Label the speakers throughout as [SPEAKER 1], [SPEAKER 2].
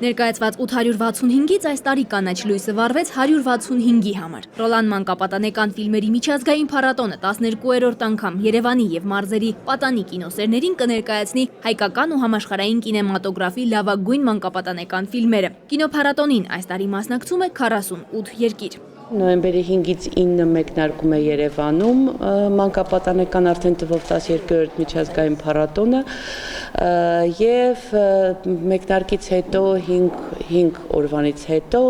[SPEAKER 1] Ներկայացված 865-ից այս տարի կանաչ լույսը վառվեց 165-ի համար։ Ռոլան մանկապատանեկան ֆիլմերի միջազգային փառատոնը 12-րդ անգամ Երևանի եւ մարզերի պատանի կինոսերներին կներկայացնի հայկական ու համաշխարհային կինեմատոգրաֆի լավագույն մանկապատանեկան ֆիլմերը։ Կինոփառատոնին այս տարի մասնակցում է 48 երկիր։
[SPEAKER 2] Նոյեմբերի 5-ից 9 մեկնարկում է Երևանում մանկապատանեկան արդեն թվով 12-րդ միջազգային փառատոնը եւ մեկնարկից հետո 5 օրվանից հետո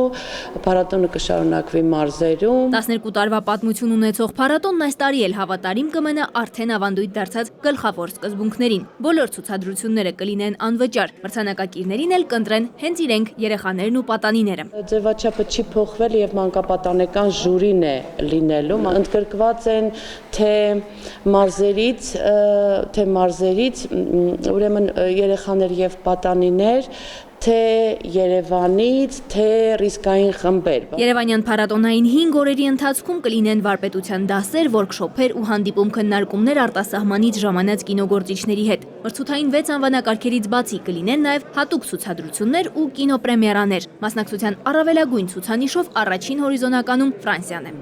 [SPEAKER 2] փառատոնը կշարունակվի մարզերում
[SPEAKER 1] 12 տարվա պատմություն ունեցող փառատոնն այս տարի էլ հավատարիմ կմնա արդեն ավանդույթ դարձած գլխավոր սկզբունքներին։ Բոլոր ցուցադրությունները կլինեն անվճար, մրցանակակիրներին էլ կընտրեն հենց իրենք երեխաներն ու պատանիները։
[SPEAKER 2] Ձևաչափը չի փոխվել եւ մանկապատանեկան ժյուրին է լինելու, ընդգրկված են թե մարզերից, ուրեմն երեխաներ եւ պատանիներ, թե Երևանից, թե ռիսկային խմբեր։
[SPEAKER 1] Երևանյան փառատոնային 5 օրերի ընթացքում կլինեն վարպետության դասեր, workshop-եր ու հանդիպում քննարկումներ արտասահմանից ժամանած կինոգործիչների հետ։ Մրցութային 6 անվանակարգերից բացի կլինեն նաև հատուկ ցուցադրություններ ու կինոպրեմիերաներ։ Մասնակցության առավելագույն ցուցանիշով առաջին հորիզոնականում Ֆրանսիան է։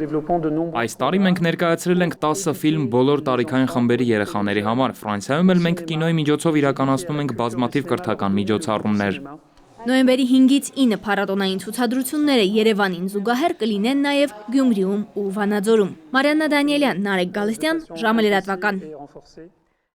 [SPEAKER 3] Այս տարի մենք ներկայացրել ենք 10 ֆիլմ բոլոր տարիքային խմբերի երեխաների համար։ Ֆրանսիայում էլ մենք կինոյի միջոցով իրականացնում ենք բազմաթիվ կրթական միջոցառումներ։
[SPEAKER 1] Նոյեմբերի 5-ից 9 փառատոնային ցուցադրությունները Երևանին զուգահեռ կլինեն նաև Գյումրիում ու Վանաձորում։ Մարիաննա Դանիելյան, Նարեկ Գալստյան, ժամը լրատվական։